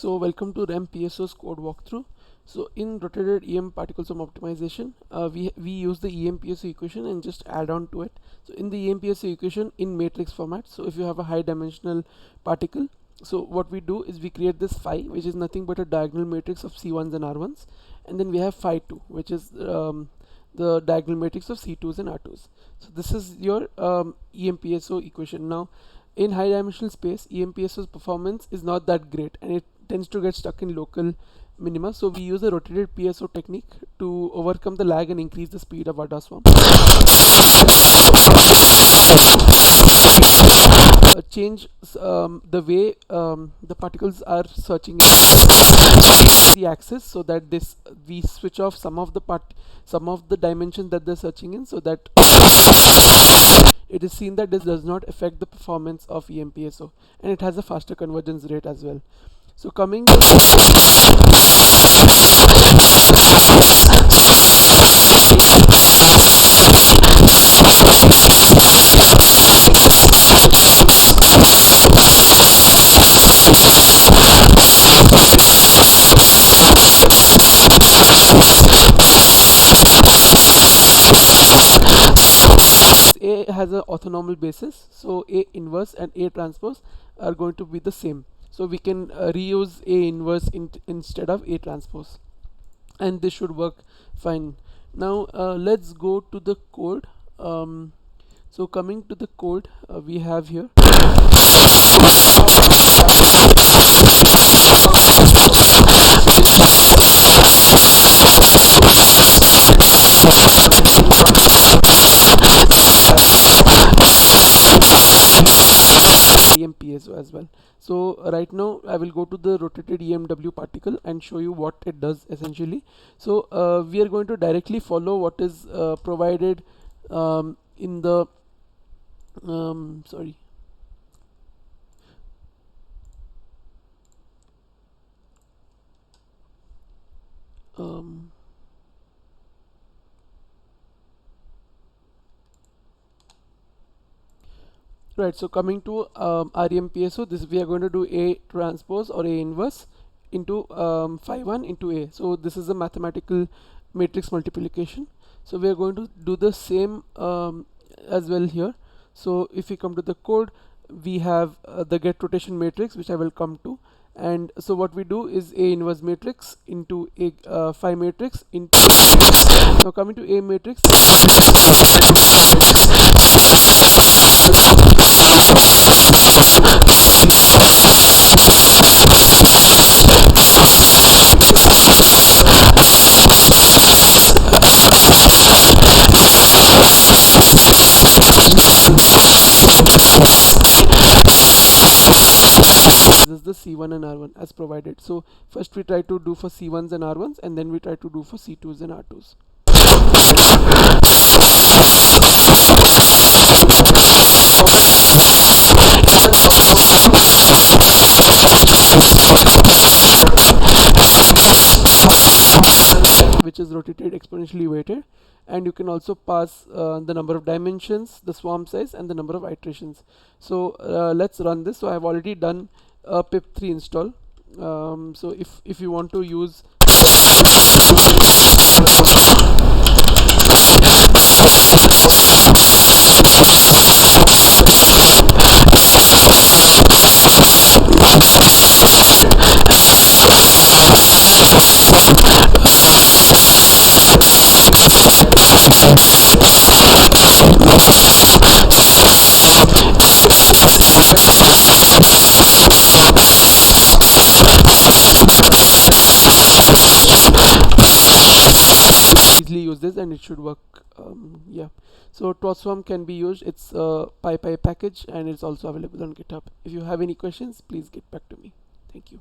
So welcome to REM PSO's code walkthrough. So in rotated EM particle sum optimization, we use the EM PSO equation and just add on to it. So in the EM PSO equation in matrix format, so if you have a high dimensional particle, so what we do is we create this phi, which is nothing but a diagonal matrix of C1s and R1s, and then we have phi 2, which is the diagonal matrix of C2s and R2s. So this is your EM PSO equation. Now in high dimensional space, EM PSO's performance is not that great and it tends to get stuck in local minima. So we use a rotated PSO technique to overcome the lag and increase the speed of our dust swarm. Change the way the particles are searching the axis, so that this we switch off some of the dimensions that they're searching in, so that it is seen that this does not affect the performance of EM PSO, and it has a faster convergence rate as well. So coming A has an orthonormal basis, so A inverse and A transpose are going to be the same. So we can reuse A inverse instead of A transpose, and this should work fine. Now let's go to the code. So coming to the code, we have here EM PSO as well. So right now I will go to the rotated EMW particle and show you what it does essentially. So we are going to directly follow what is provided in the sorry. Right, so coming to REM PSO, this we are going to do A transpose or A inverse into phi 1 into A. So this is a mathematical matrix multiplication. So we are going to do the same as well here. So if we come to the code, we have the get rotation matrix, which I will come to. And so what we do is A inverse matrix into A phi matrix into. So coming to A matrix, this is the C1 and R1 as provided. So first we try to do for C1s and R1s, and then we try to do for C2s and R2s. Which is rotated exponentially weighted, and you can also pass the number of dimensions, the swarm size, and the number of iterations. So let's run this. So I have already done a pip3 install. So if you want to use easily use this and it should work. Yeah, so TOSSWARM can be used. It's a PyPy package and it's also available on GitHub. If you have any questions, please get back to me. Thank you.